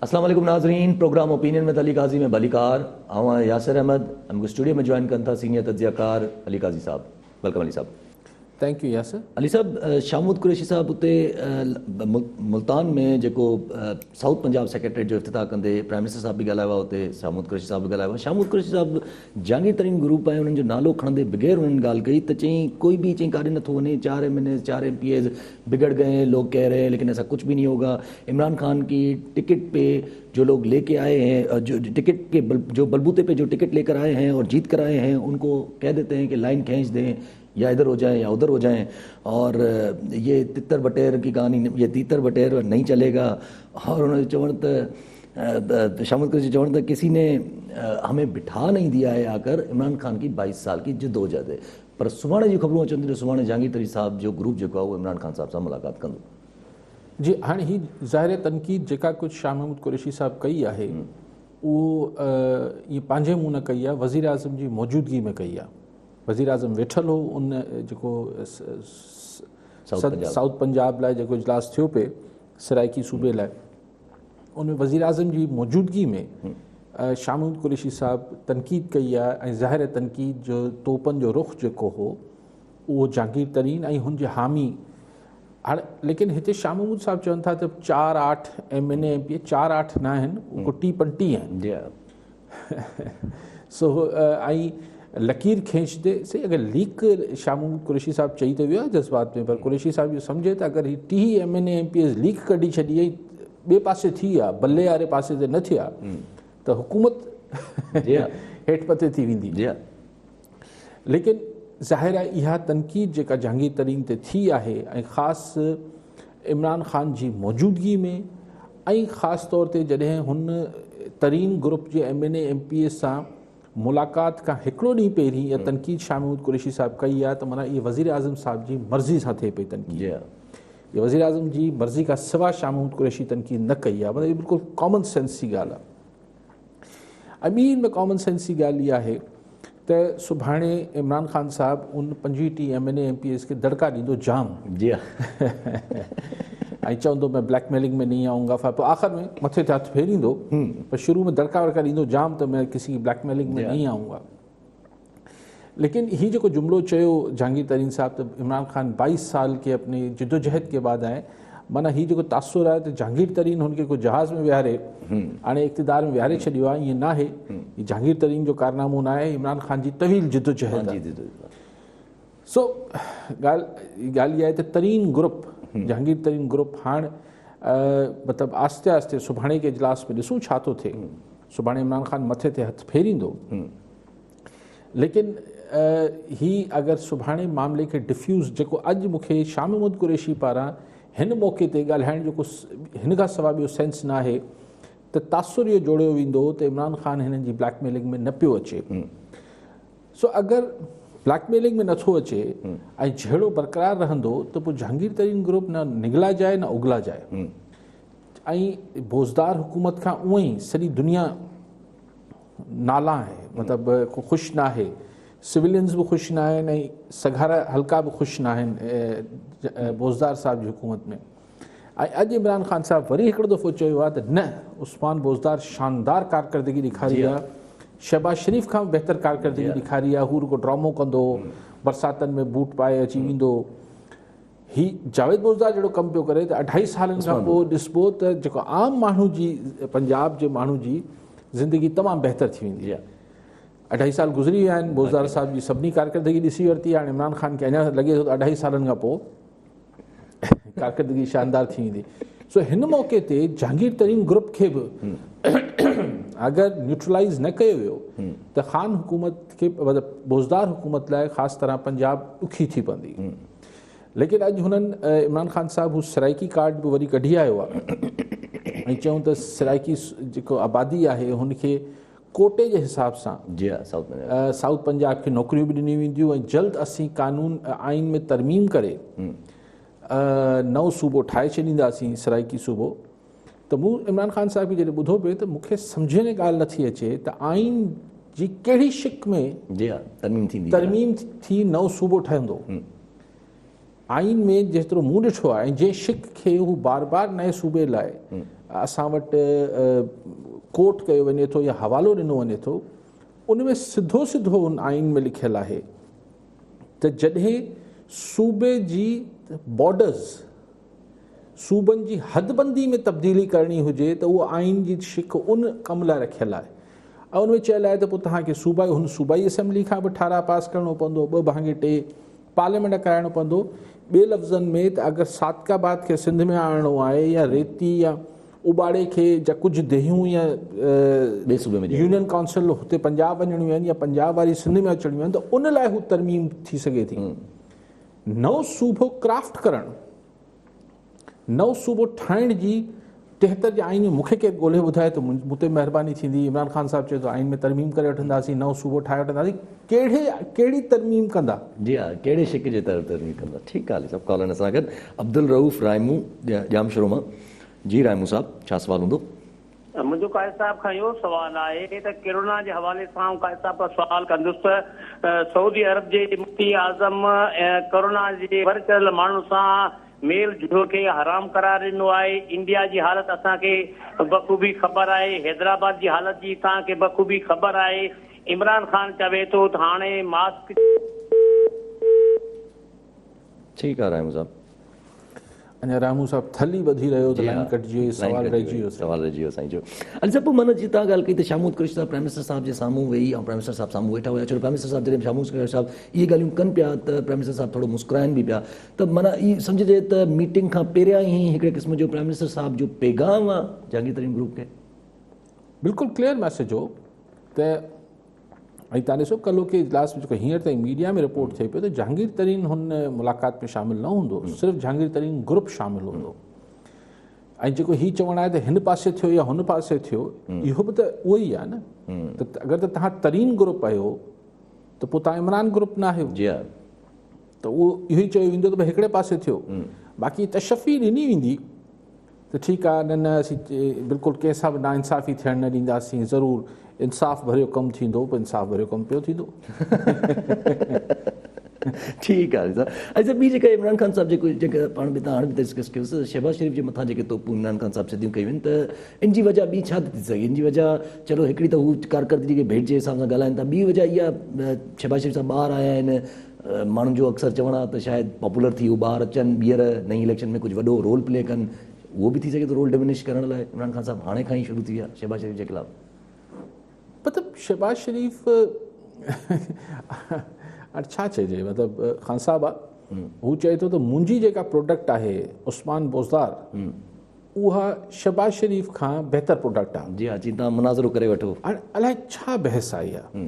अस्सलाम वालेकुम नाज़रीन, प्रोग्राम ओपिनियन में अली काजी में बलीकार आवां यासिर अहमद हमको स्टूडियो में ज्वाइन कन था सीनियर तज्ज़ियाकार Ali Qazi sahab. Welcome Ali sahab. Thank you Yasir. Ali sahab, Shahmood Qureshi sahab उते मुल्तान में जेको साउथ पंजाब सेक्रेटरीट जो इफ्तिताह कंदे प्राइम मिनिस्टर साहब भी ॻाल्हायो हुआ, उते शाहमूद कुरैशी साहब बि ॻाल्हायो हुआ। शाहमूद कुरैशी साहब जहांगीर तरीन ग्रुप आहे उन्हनि जो नालो खणंदे बग़ैर उन्हनि ॻाल्हि कई त चई कोई भी चई काॾे नथो वञे, 4 MNAs 4 MPAs बिगड़ गए, लोग कह रहे हैं लेकिन ऐसा कुछ भी नहीं होगा। इमरान खान की टिकट पे जो लोग लेके आए हैं, जो टिकट के जो बलबूते पे जो टिकट लेकर आए हैं और जीत कर आए हैं, उनको कह देते हैं कि लाइन खींच दें, या इधर हो जाएं या उधर हो जाएं, और ये तितर बटेर की कहानी, ये तीतर बटेर नहीं चलेगा। और उन्होंने चवण त शाहमूद कुरैशी चवण त किसी ने हमें बिठा नहीं दिया है आकर इमरान खान की 22 साल की जदोजहद है। पर सुभाणे जी ख़बरूं अचनि थियूं, सुभाणे जहांगीर तरीन साहब जो ग्रुप जेको आहे उहो इमरान खान साहब सां मुलाक़ात कंदो। जी हाणे ही ज़ाहिर तनक़ीद जेका कुझु शाहमूद कुरैशी साहब कई आहे उहो ईअं पंहिंजे मुंहुं न कई आहे, वज़ीर आज़म जी मौजूदगी में कई आहे। वज़ीर आज़म वेठल हो उन जेको साउथ पंजाब लाइ जेको इजलास थियो पे सराइकी सूबे लाइ, उन वज़ीर आज़म जी मौजूदगी में शाहमूद कुरैशी साहब तनक़ीद कई आहे। ऐं ज़ाहिर तनक़ीद जो तोपनि जो रुख़ जेको हो उहो जहांगीर तरीन ऐं हुनजे हामी। हाणे लेकिन हिते शाहमूद साहब चवनि था त 4-8 MNA MPA 4-8 न आहिनि, उहो 30-35 आहिनि। सो ऐं लकीर खींचते से अगर लीक शाहमूद कुरैशी साहब चई त वियो आहे जज़्बात में, पर कुरैशी साहब इहो सम्झे त अगरि ही 30 MNA MPAs लीक कढी छॾी ऐं ॿिए पासे थी आहे, बल्ले वारे पासे ते न थिया त हुकूमत हेठि मथे थी वेंदी। लेकिन ज़ाहिर आहे इहा तनक़ीद जेका जहांगीर तरीन ते थी आहे, ऐं ख़ासि इमरान ख़ान जी मौजूदगी में, ऐं ख़ासि तौर ते जॾहिं हुन तरीन ग्रुप जे MNA MPA सां मुलाक़ात खां हिकिड़ो ॾींहुं पहिरीं इहा तनक़ीद शाहमूद कुरैशी साहब कई आहे, त माना इहा वज़ीर आज़म साहब जी मर्ज़ी सां थिए पई तनक़ीद। इहा वज़ीर आज़म जी मर्ज़ी खां सवाइ शाहमूद कुरैशी तनक़ीद न कई आहे, मतिलबु इहा बिल्कुलु कॉमन सेंस जी ॻाल्हि आहे। ऐं ॿी में कॉमन सेंस जी ॻाल्हि इहा आहे त सुभाणे इमरान ख़ान साहब उन 25 MNA MPAs खे दड़का ॾींदो जाम। ऐं चवंदो मैं ब्लैकमेलिंग में नहीं आऊँगा, पोइ आख़िर में मथे ते हथु फेरींदो, पर शुरू में दड़का वड़का ॾींदो जाम त मैं किसी ब्लैकमेलिंग में नहीं आऊँगा। लेकिन ही जेको जुमिलो चयो जहांगीर तरीन साहब त इमरान खान 22 साल के अपने जिदोजहद के बाद आए, माना ही जेको तासुर आहे त जहांगीर तरीन हुनखे को जहाज़ में विहारे हाणे इक़्तिदार में विहारे छॾियो आहे, ईअं न आहे। जहांगीर तरीन जो कारनामो न आहे, इमरान खान जी तवील जिदोजहद आहे। सो ॻाल्हि इहा आहे त तरीन ग्रुप, जहांगीर तरीन ग्रुप हाणे मतिलबु आस्ते आस्ते सुभाणे के इजलास में ॾिसूं छा थो थिए। सुभाणे इमरान खान मथे ते हथु फेरींदो, लेकिन ही अगरि सुभाणे मामले खे डिफ्यूज़, जेको अॼु मूंखे शाहमूद कुरैशी पारां हिन मौक़े ते ॻाल्हाइण जेको हिन खां सवाइ ॿियो सेंस न आहे त तासुर इहो जोड़ियो वेंदो त इमरान खान हिननि जी ब्लैकमेलिंग में न पियो अचे। सो अगरि ब्लैकमेलिंग में नथो अचे ऐं जहिड़ो बरक़रार रहंदो त पोइ जहांगीर तरीन ग्रुप न निगला जाए न उगला जाए। ऐं बोज़दार हुकूमत खां उअं ई सॼी दुनिया नाला आहे, मतिलबु को ख़ुशि न आहे, सिविलियंस बि ख़ुशि न आहिनि ऐं सघारा हल्का बि ख़ुशि न आहिनि बोज़दार साहब जी हुकूमत में। ऐं अॼु इमरान ख़ान साहब वरी हिकिड़ो दफ़ो चयो आहे त न, उस्मान बोज़दार शानदार कारकर्दगी ॾेखारी आहे, शहबाज शरीफ़ खां बहितर कारकर्दगी ॾेखारी आहे, हू रुगो ड्रामो कंदो, बरसातनि में बूट पाए अची वेंदो। ही जावेद बोज़दार जहिड़ो कमु पियो करे त 2.5 सालनि खां पोइ ॾिसबो त जेको आम माण्हू जी, पंजाब जे माण्हू जी ज़िंदगी तमामु बहितर थी वेंदी आहे। 2.5 साल गुज़री विया आहिनि, बोज़दार साहब जी सभिनी कारकर्दगी ॾिसी वरिती, हाणे इमरान खान खे अञा लॻे थो त 2.5 सालनि खां पोइ कारकर्दगी शानदार थी वेंदी। सो हिन मौक़े ते जहांगीर तरीन ग्रुप खे बि अगरि न्यूट्रलाइज़ न कयो वियो त ख़ान हुकूमत खे, मतिलबु बोज़दार हुकूमत लाइ ख़ासि तरह पंजाब ॾुखी थी पवंदी। लेकिन अॼु हुननि इमरान खान साहब हू सराइकी कार्ड बि वरी कढी आयो आहे ऐं चयूं त सराइकी जेको आबादी आहे हुनखे कोटे जे हिसाब सां साउथ पंजाब खे नौकरियूं बि ॾिनियूं वेंदियूं, ऐं जल्द असीं कानून आइन में तरमीम करे नओं सूबो ठाहे छॾींदासीं, सराइकी सूबो। त मूं इमरान खान साहब खे जॾहिं ॿुधो पियो त मूंखे सम्झ में ॻाल्हि नथी अचे त आइन जी कहिड़ी शिक में तरमीम थी नओं सूबो ठहंदो। आइन में जेतिरो मूं ॾिठो आहे, ऐं जंहिं शिक खे हू बार बार नए सूबे लाइ असां वटि कोट कयो वञे थो या हवालो ॾिनो वञे थो, उन में सिधो सिधो उन आइन में लिखियलु आहे त जॾहिं सूबे जी बॉर्डर्स, सूबनि जी हदबंदी में तब्दीली करणी हुजे त उहो आइन जी शिक उन कम लाइ रखियलु आहे। ऐं उन में चयलु आहे त पोइ तव्हांखे हुन सूबाई असेंबली खां बि ठाराह पास करिणो पवंदो, 2/3 पार्लियामेंट कराइणो पवंदो। ॿिए लफ़्ज़नि में त अगरि सादकाबाद खे सिंध में आणणो आहे या रेती या उबाड़े खे या कुझु देहियूं या ॿिए सूबे में यूनियन काउंसिल हुते पंजाब वञणियूं आहिनि या पंजाब वारी सिंध में अचणियूं आहिनि, त उन लाइ हू तरमीम थी सघे थी। नओं सूबो क्राफ्ट करणु, नओं सूबो ठाहिण जी 73 जे आइन में मूंखे केरु ॻोल्हे ॿुधाए त मूं ते महिरबानी थींदी। इमरान ख़ान साहिबु चयो त आइन में तरमीम करे वठंदासीं, नओं सूबो ठाहे वठंदासीं। कहिड़ी तरमीम कंदा? जी हा, कहिड़े शिक जे तरफ़ तरमीम कंदा? ठीकु आहे सभु कॉलर सां गॾु अब्दुल रऊफ़ रायमू जाम शुरू मां। जी रायमू साहब, छा सवाल हूंदो? मुंहिंजो काइद साहब खां इहो सुवाल आहे त कोरोना जे हवाले सां काइद साहब सुवाल कंदुसि त सऊदी अरब जे मुफ्ती आज़म कोरोना जे वर चढ़ियल माण्हुनि सां मेल झूल खे हराम करार ॾिनो आहे। इंडिया जी हालति असांखे बख़ूबी ख़बर आहे, हैदराबाद जी हालति जी तव्हांखे बख़ूबी ख़बर आहे। इमरान ख़ान चवे थो त हाणे मास्क। ठीकु आहे रायमू साहब। अञा रामू साहब थली वधी रहियो त लाइन कटिजी, सवाल रहिजी वियो। सवाल रहिजी वियो साईं जो। अॼु सभु माना जी तव्हां ॻाल्हि कई त शामूद कुरैशी साहब प्राइम मिनिस्टर साहब जे साम्हूं वेही ऐं प्राइम मिनिस्टर साहब साम्हूं वेठा हुया। छो प्राइम मिनिस्टर साहब जॾहिं शामूद कुरैशी साहब इहे ॻाल्हियूं कनि पिया त प्राइम मिनिस्टर साहब थोरो मुस्कुराइनि बि पिया। त माना इहा सम्झिजे त मीटिंग खां पहिरियां ई हिकिड़े क़िस्म जो प्राइम मिनिस्टर साहब जो पैगाम आहे जहांगीर तरीन ग्रुप खे। बिल्कुलु क्लियर मैसेज हो त ऐं तव्हां ॾिसो कल्ह के इजलास में जेको हींअर ताईं मीडिया में रिपोर्ट थिए पियो त जहांगीर तरीन हुन मुलाक़ात में शामिल न हूंदो, सिर्फ़ु जहांगीर तरीन ग्रुप शामिल हूंदो। ऐं जेको हीउ चवणु आहे त हिन पासे थियो या हुन पासे थियो, इहो बि त उहो ई आहे न। त अगरि त तव्हां तरीन ग्रुप आहियो त पोइ तव्हां इमरान ग्रुप न आहियो। जी हा, त उहो इहो ई चयो वेंदो त भई हिकिड़े पासे थियो। बाक़ी तशफ़ी ॾिनी वेंदी त ठीकु आहे, न असीं बिल्कुलु कंहिंसां बि नाइंसाफ़ी थियणु न ॾींदासीं, ज़रूरु इंसाफ़ भरियो कमु थींदो, पोइ इंसाफ़ भरियो कमु पियो थींदो। ठीकु आहे साहब। ऐं सर ॿी जेका इमरान ख़ान साहब जेका पाण बि तव्हां हाणे बि डिस्कस कयोसीं, शहबाज़ शरीफ़ जे मथां जेके तोपूं इमरान ख़ान साहब सिधियूं कयूं आहिनि, त इन जी वजह ॿी छा थी सघे? इन जी वजह चलो हिकिड़ी त हू कारकर्दगी जे भेट जे हिसाब सां ॻाल्हाइनि था, ॿी वजह इहा शहबाज़ शरीफ़ साहब ॿाहिरि आया आहिनि, माण्हुनि जो अक्सर चवणु आहे त शायदि पॉपुलर थी उहो ॿाहिरि अचनि, ॿीहर नई इलेक्शन में कुझु वॾो रोल प्ले कनि, उहो बि थी सघे थो रोल डिमिनिश करण लाइ इमरान ख़ान साहब हाणे खां ई शुरू थी विया शहबाज़ शरीफ़ जे ख़िलाफ़। मतिलबु शहबाज़ शरीफ़ छा चइजे, मतिलबु ख़ान साहब आहे, हू चए थो त मुंहिंजी जेका प्रोडक्ट आहे उस्मान बोज़दार, उहा शहबाज़ शरीफ़ खां बहितर प्रोडक्ट आहे। जी हा, जी तव्हां मुनाज़रो करे वठो। हाणे अलाए छा बहस आई आहे।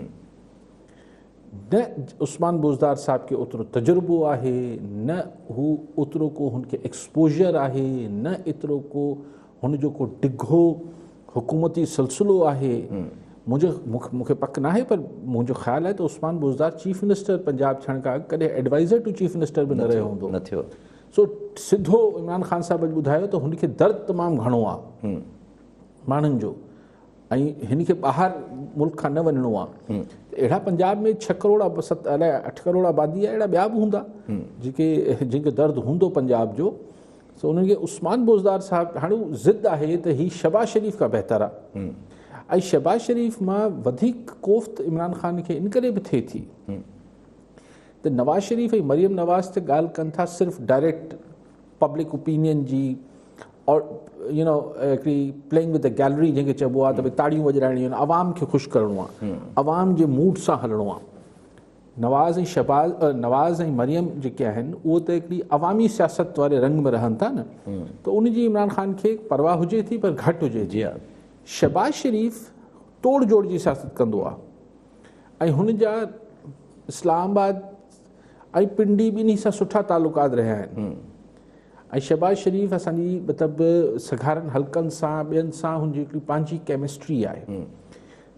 न उस्मान बोज़दार साहब खे ओतिरो तजुर्बो आहे, न हू ओतिरो को हुनखे एक्सपोजर आहे, न एतिरो को हुनजो को डिघो हुकूमती सिलसिलो आहे। मूंखे पक न आहे, पर मुंहिंजो ख़्यालु आहे त उस्मान बोज़दार चीफ मिनिस्टर पंजाब थियण खां कॾहिं एडवाइज़र टू चीफ मिनिस्टर बि न रहियो हूंदो। न थियो। सो सिधो इमरान ख़ान साहब अॼु ॿुधायो त हुनखे दर्द तमामु घणो आहे माण्हुनि जो, ऐं हिन खे ॿाहिरि मुल्क खां न वञिणो आहे। अहिड़ा पंजाब में 6 करोड़ 8 करोड़ आबादी आहे, अहिड़ा ॿिया बि हूंदा जिनखे दर्द हूंदो पंजाब जो। सो उन्हनि खे उस्मान बोज़दार साहब, हाणे ज़िद आहे त हीउ शहबाज़ शरीफ़ खां बहितर आहे। ऐं शहबाज़ शरीफ़ मां वधीक कोफ़्त इमरान ख़ान खे इन करे बि थिए थी त नवाज़ शरीफ़ ऐं मरियम नवाज़ ते ॻाल्हि कनि था सिर्फ़ु डायरेक्ट पब्लिक ओपिनियन जी, और हिकिड़ी प्लेइंग विद द गैलरी जंहिंखे चइबो आहे त भई ताड़ियूं वॼाइणियूं आहिनि, आवाम खे ख़ुशि करिणो आहे, आवाम जे मूड सां हलणो आहे। नवाज़ ऐं मरियम जेके आहिनि उहो त हिकिड़ी अवामी सियासत वारे रंग में रहनि था न, त उनजी इमरान ख़ान खे परवाह हुजे थी, पर घटि हुजे थी। शहबाज़ शरीफ़ तोड़ जोड़ जी सियासत कंदो आहे, ऐं हुन जा इस्लामाबाद ऐं पिंडी ॿिन्ही सां सुठा तालुकात रहिया आहिनि। ऐं शहबाज़ शरीफ़ असांजी मतिलबु सघारनि हल्कनि सां ॿियनि सां हुनजी हिकिड़ी पंहिंजी केमिस्ट्री आहे।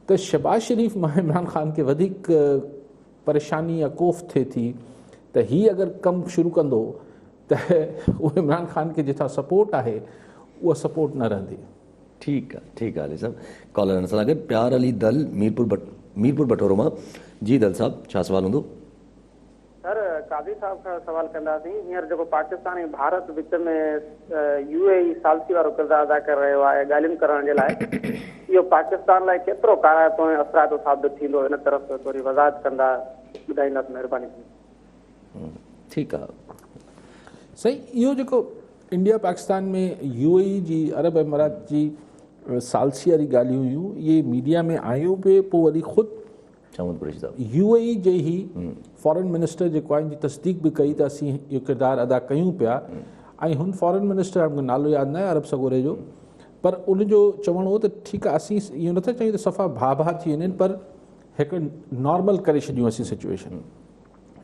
त शहबाज़ शरीफ़ मां इमरान ख़ान खे वधीक परेशानी या कोफ़ थिए थी त हीअ अगरि कमु शुरू कंदो त उहो इमरान ख़ान खे जिथां सपोर्ट आहे उहा सपोर्ट न रहंदी। ठीकु आहे अली साहब। कॉलर सां गॾु प्यार अली दल मीरपुर बटोरो मां। जी दल साहब, छा सवाल हूंदो? सर काज़ी साहब खां सवाल कंदासीं। हींअर जेको पाकिस्तान ऐं भारत विच में UAE सालसी वारो किरदारु अदा करे रहियो आहे ॻाल्हियूं करण जे लाइ, इहो पाकिस्तान लाइ केतिरो काराइतो ऐं असरातो साबित थींदो, हिन तरफ़ थोरी वज़ाहत कंदा ॿुधाईंदासीं, महिरबानी। ठीकु आहे। सही, इहो जेको इंडिया पाकिस्तान में UAE जी, अरब अमारात जी सालसी वारी ॻाल्हियूं हुयूं, इहे मीडिया में आयूं पे, पोइ वरी ख़ुदि शामूद कुरैशी साहब UAE जे ई फॉरेन मिनिस्टर जेको आहे जी तस्दीक बि कई त असीं इहो किरदारु अदा कयूं पिया, ऐं हुन फॉरेन मिनिस्टर मूंखे नालो यादि न आहे अरब सॻोरे जो, पर उनजो चवणो हो त ठीकु आहे असीं इहो नथा चयूं त सफ़ा भाउ थी वञनि, पर हिकु नॉर्मल करे छॾियूं असीं सिचुएशन,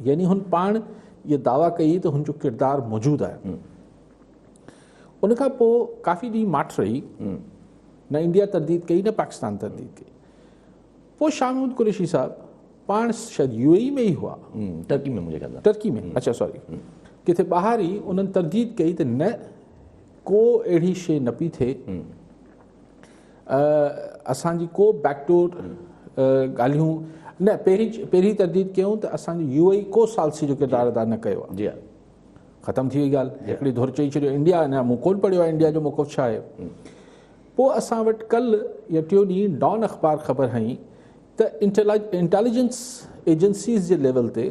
यानी हुन पाण इहा दावा कई त हुनजो किरदारु मौजूदु आहे। उनखां पोइ काफ़ी ॾींहं माठ रही, न इंडिया तरदीद कई न पाकिस्तान तरदीद कई। पोइ शामूद कुरैशी साहब पाण शायदि UAE में ई हुआ, टर्की में, मुझे ख्याल टर्की में, अच्छा सॉरी, किथे ॿाहिरि ई उन्हनि तरदीद कई त न को अहिड़ी शइ न पई थिए, असांजी को बैकडोर ॻाल्हियूं न, पहिरीं तरदीद कयूं त असांजी UAE को सालसी जो किरदारु अदा न कयो आहे। जी हा, ख़तमु थी वई ॻाल्हि, हिकिड़ी धुर चई छॾियो इंडिया, न मूं कोन पढ़ियो आहे इंडिया जो मौक़िफ़ छा आहे। पोइ असां वटि कल्ह या टियों ॾींहुं डॉन अख़बार ख़बर हई त इंटेलिजेंस एजेंसीज़ जे लेवल ते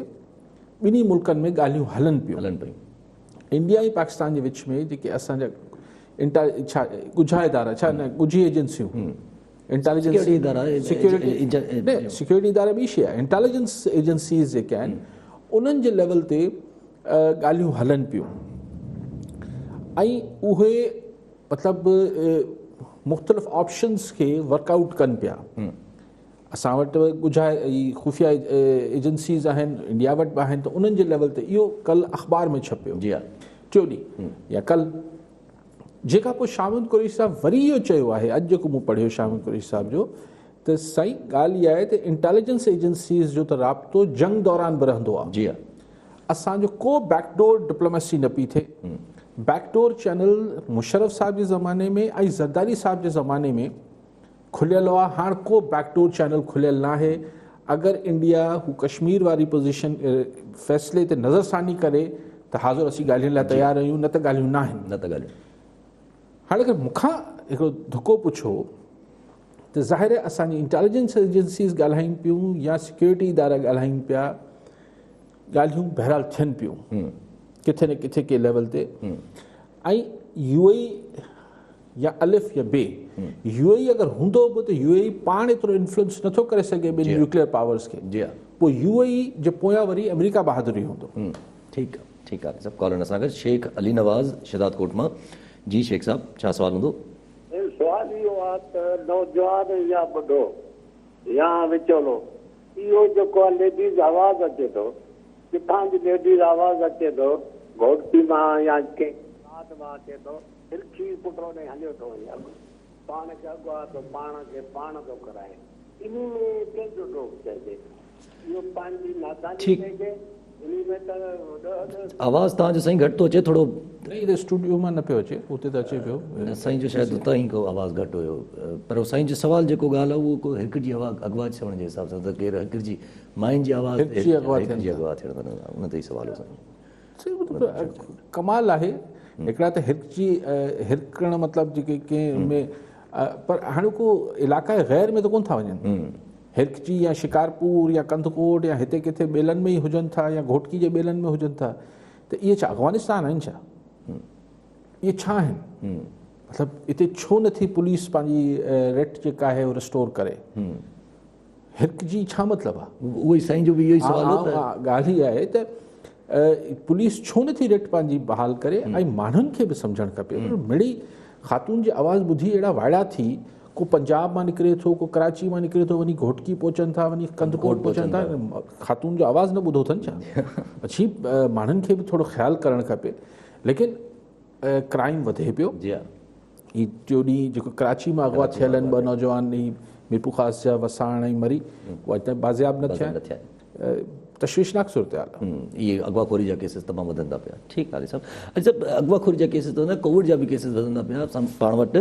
ॿिन्ही मुल्कनि में ॻाल्हियूं हलनि पियूं, इंडिया ऐं पाकिस्तान जे विच में जेके असांजा छा ॻुझा इदारा, छा न ॻुझी एजेंसियूं, इंटेलिजेंस सिक्योरिटी इदारा ॿी शइ आहे, इंटेलिजेंस एजेंसीज़ जेके आहिनि उन्हनि जे लेवल ते ॻाल्हियूं हलनि पियूं, ऐं उहे मतिलबु मुख़्तलिफ़ ऑप्शन्स खे वर्कआउट कनि पिया। असां वटि ॻुझा खुफ़िया एजेंसीज़ आहिनि, इंडिया वटि बि आहिनि, त उन्हनि जे लेवल ते इहो कल्ह अख़बार में छपियो, जी हा, टियों ॾींहुं या कल्ह। जेका पोइ शामूद कुरैशी साहब वरी इहो चयो आहे, अॼु जेको मूं पढ़ियो शामूद कुरैशी साहब जो, त साईं ॻाल्हि इहा आहे त इंटेलिजेंस एजेंसीज़ जो त राब्तो जंग दौरान बि रहंदो आहे, जी हा, असांजो को बैकडोर डिप्लोमेसी न पई थिए। बैकडोर चैनल मुशर्रफ साहब जे ज़माने में ऐं ज़रदारी साहब जे ज़माने में खुलियल आहे, हाणे को बैकडोर चैनल खुलियल न आहे। अगरि इंडिया हू कश्मीर वारी पोज़ीशन फ़ैसिले ते नज़रसानी करे त हाज़ुर असीं ॻाल्हियुनि लाइ तयारु आहियूं, न त ॻाल्हियूं न आहिनि, न त ॻाल्हियूं। हाणे अगरि मूंखां हिकिड़ो धुको पुछो त ज़ाहिर आहे असांजी इंटेलिजेंस एजेंसीज़ ॻाल्हाइनि पियूं या सिक्योरिटी इदारा ॻाल्हाइनि पिया, ॻाल्हियूं बहरहाल थियनि पियूं किथे न किथे के लेवल ते, ऐं UAE या अलिफ या बे, UAE अगरि हूंदो बि त UAE पाण एतिरो इन्फ्लुएंस नथो करे सघे ॿिनि न्यूक्लियर पावर्स खे, जी हा, पोइ UAE जे पोयां वरी अमेरिका बहादुरी हूंदो। ठीकु आहे, ठीकु आहे। सभु कॉलर असां गॾु शेख अली नवाज़ शिदात कोट मां। जी शेख साहब, छा सवाल हूंदो? सवाल इहो आहे त नौजवान या ॿुढो या विचोलो, इहो जेको आहे लेडीज़ आवाज़ अचे थो, किथां जी लेडीज़ आवाज़ अचे थो, घोटकी मां या कंहिं मां अचे थो, हिरखी पुटो ॾे हलियो थो वञे, पाण खे अॻु आहे त पाण खे पाण थो कराए, इन में कंहिंजो डोप चइजे? इहो पंहिंजी नादानी चइजे, इन में त आवाज़ तव्हांजो साईं घटि थो अचे, थोरो नहीं स्टूडियो में न पियो अचे, उते त अचे पियो साईं जो, शायदि उतां ई को आवाज़ घटि हुयो, पर साईं जो सवाल जेको ॻाल्हि आहे उहो को हिकिड़ी आवाज़ अॻुवा थियण जे हिसाब सां त केरु हिकिड़ी माइन जी आवाज़ अॻुवा थियण, उन ते ई सवाल हो साईं। कमाल आहे, हिकिड़ा त हिरकण मतिलबु जेके कंहिं में, पर हाणे को इलाइक़े गैर में त कोन था वञनि, हिरकची या शिकारपुर या कंदकोट या हिते किथे ॿेलनि में ई हुजनि था या घोटकी जे ॿेलनि में हुजनि था, त इहे छा अफ़गानिस्तान आहिनि छा? इहे छा आहिनि? मतिलबु हिते छो नथी पुलिस पंहिंजी रेट जेका आहे उहो रिस्टोर करे? हिरकजी छा मतिलबु आहे? उहो ई साईं जो बि इहो ई सवाल हो। ॻाल्हि इहा आहे त पुलिस छो नथी रेट पंहिंजी बहाल करे, ऐं माण्हुनि खे बि सम्झणु खपे। मिड़ी ख़ातून जी आवाज़ ॿुधी अहिड़ा वाइड़ा थी, को पंजाब मां निकिरे थो, को कराची मां निकिरे थो, वञी घोटकी पहुचनि था, वञी कंदकोट पहुचनि था, ख़ातून जो आवाज़ न ॿुधो अथनि छा? अछी माण्हुनि खे बि थोरो ख़्यालु करणु खपे। लेकिन क्राइम वधे पियो। ही टियों ॾींहुं जेको कराची मां अगवा थियल आहिनि ॿ नौजवान, मीरपुर ख़ास जा वसाण ऐं मरी, उहे अॼु ताईं बाज़ियाब न थिया। तशवीशनाक सूरत हाल आहे। इहे अगवाखोरी जा केसिस तमामु वधंदा पिया। ठीकु आहे साहब। अच्छा, अगवाखोरी जा केसिस त न, कोविड जा बि केसिस वधंदा पिया पाण वटि।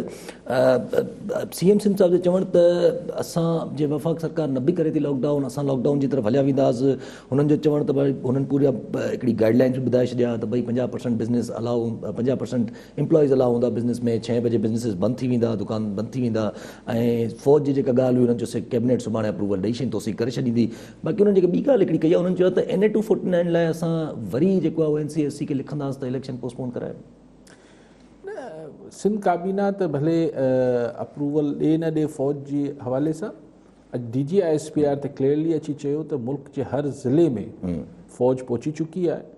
CM सिंध साहिब जो चवणु त असां जे वफ़ाक़ सरकार न बि करे थी लॉकडाउन, असां लॉकडाउन जी तरफ़ हलिया वेंदासीं। हुननि जो चवणु त भई हुननि पूरा हिकिड़ी गाइडलाइंस बि ॿुधाए छॾिया त भई 50% बिज़नेस अलाउ, 50% एम्प्लॉइज़ अलाउ हूंदा बिज़नेस में, 6 बजे बिज़नेसिस बंदि थी वेंदा, दुकान बंदि थी वेंदा। ऐं फ़ौज जी जेका ॻाल्हि हुई हुननि चयो कैबिनेट सुभाणे अप्रूवल ॾेई छॾींदोसीं, करे छॾींदी। बाक़ी हुननि जेका ॿी ॻाल्हि हिकिड़ी कई आहे, हुननि चयो त NA-249 लाइ असां वरी जेको आहे NCSC खे लिखंदासीं त इलेक्शन पोस्टपोन कराए। सिंध काबीना त भले अप्रूवल ॾे न ॾे फ़ौज जे हवाले सां, अॼु DG-ISPR त क्लियरली अची चयो त मुल्क जे हर ज़िले में फ़ौज पहुची चुकी आहे।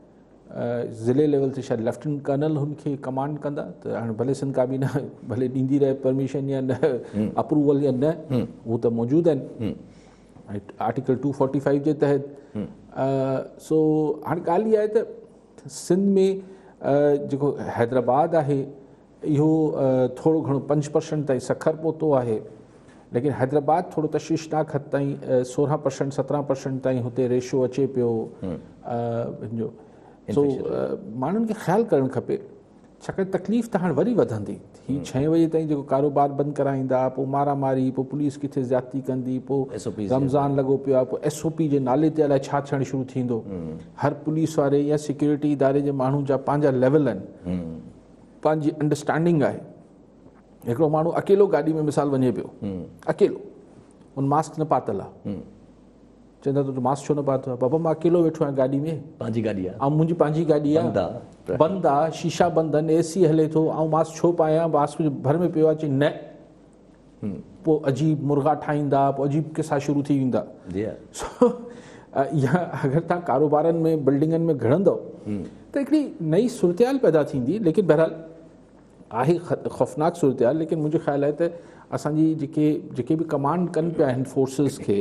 ज़िले लेवल ते शायदि लेफ्टिनेंट कर्नल हुनखे कमांड कंदा। त हाणे भले सिंध काबीना भले ॾींदी रहे परमिशन या न, अप्रूवल या न, हू त मौजूदु आहिनि आर्टिकल 245 जे तहत। सो हाणे ॻाल्हि इहा आहे त सिंध में जेको हैदराबाद आहे इहो थोरो घणो 5% ताईं सखर पहुतो आहे, लेकिन हैदराबाद थोरो तशवीशनाक हद ताईं 16% 17% ताईं हुते रेशो अचे पियो हिनजो। सो माण्हुनि खे ख़्यालु करणु खपे, छाकाणि तकलीफ़ त हाणे वरी वधंदी। ही 6 बजे ताईं जेको कारोबार बंदि कराईंदा, पोइ मारामारी, पोइ पुलिस किथे ज़्यादती कंदी, पोइ रमज़ान लॻो पियो आहे, पोइ SOP जे नाले ते अलाए छा थियणु शुरू थींदो। हर पुलिस वारे या सिक्योरिटी इदारे जे माण्हू जा पंहिंजा लेवल आहिनि, पंहिंजी अंडरस्टैंडिंग आहे। हिकिड़ो माण्हू अकेलो गाॾी में मिसाल वञे पियो, अकेलो, उन मास्क न पातल आहे, चवंदा त मास्क छो न पातो आहे? बाबा मां अकेलो वेठो आहियां गाॾी में, पंहिंजी गाॾी आहे, ऐं मुंहिंजी पंहिंजी गाॾी आहे, बंदि आहे, शीशा बंदि आहिनि, AC हले थो, ऐं मास्क छो पायां? मास्क भर में पियो आहे। चई न, पोइ अजीब मुर्गा ठाहींदा, पोइ अजीब किसा शुरू थी वेंदा। या अगरि तव्हां कारोबारनि में बिल्डिंगनि में घिड़ंदव त हिकिड़ी नई सूरत पैदा थींदी। लेकिन बहरहाल आहे ख़ौफ़नाक सूरत, लेकिन मुंहिंजो ख़्यालु आहे त असांजी जेके बि कमांड कनि पिया आहिनि फोर्सिस खे,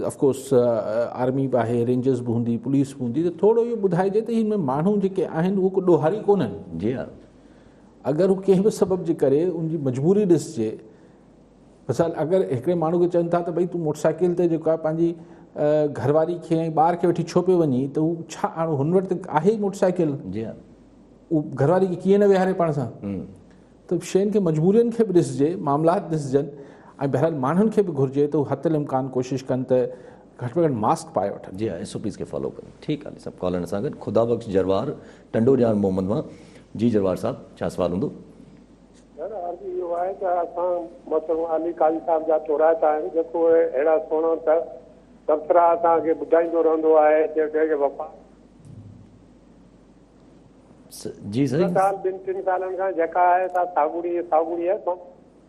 ऑफकोर्स आर्मी बि आहे, रेंजर्स बि हूंदी, पुलिस बि हूंदी, त थोरो इहो ॿुधाइजे त हिन में माण्हू जेके आहिनि उहो को ॾोहारी कोन्हनि। जी हा, अगरि हू कंहिं बि सबब जे करे उनजी मजबूरी ॾिसजे, मिसाल अगरि हिकिड़े माण्हू खे चवनि था त भई तूं मोटरसाइकिल ते जेको आहे पंहिंजी घरवारी खे ऐं ॿार खे वठी छो पियो वञी, त हू छा, हाणे हुन वटि त आहे ई मोटरसाइकिल, जी हा, उहो घरवारी खे कीअं न विहारे पाण सां। त शयुनि खे मजबूरियुनि खे बि ॾिसजे, मामलात ॾिसजनि, ऐं बहरहाल माण्हुनि खे बि घुरिजे त हू हथल इम्कान कोशिशि कनि त घटि में घटि मास्क पाए वठनि। जी हा, SOPs खे फॉलो कनि। ठीकु आहे सभु कॉलनि सां गॾु। ख़ुदा बख़्श जरवार टंडो जान मोहम्मद मां। जी जरवार साहब, छा सवाल हूंदो? सर, अर्ज़ु इहो आहे त असां मसइलो अली काज़ी साहिब जा तौरात आहिनि, जेको अहिड़ा सुहिणा तबसरा असांखे ॿुधाईंदो रहंदो आहे, जेके वफ़ा जी सही, 2-3 सालनि खां जेका आहे साॻुड़ी आहे,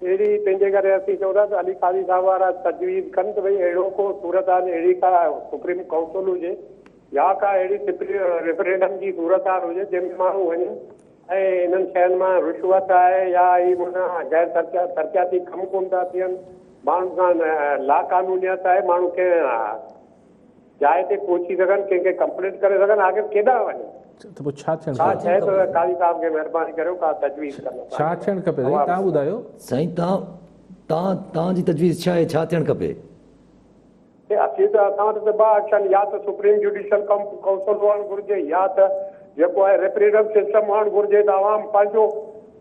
अहिड़ी पंहिंजे करे असीं चऊं था त अली काज़ी साहिब वारा तजवीज़ कनि त भई अहिड़ो को सूरत हाल, अहिड़ी का सुप्रीम काउंसिल हुजे या का अहिड़ी रेफरेंडम जी सूरत हाल हुजे जंहिंमें माण्हू वञनि ऐं इन्हनि शयुनि मां रिश्वत आहे या ई माना गैर तरक़ियाती कमु कोन था थियनि, माण्हुनि सां लाक़ानूनियत आहे, माण्हू कंहिं जाइ ते पहुची सघनि, कंहिंखे कंप्लेंट करे सघनि, आख़िर केॾां वञनि? त पोइ छा थियणु छा चए त काज़ी साहिब खे महिरबानी करियो का तजवीज़ कनि। छा थियणु खपे तव्हां ॿुधायो साईं? तव्हांजी तजवीज़ छा आहे, छा थियणु खपे? अची त असां वटि त 2 ऑप्शन, या त सुप्रीम जुडिशियल काउंसिल हुअणु घुरिजे या त जेको आहे रेफरेंडम सिस्टम हुअणु घुरिजे, त आवाम पंहिंजो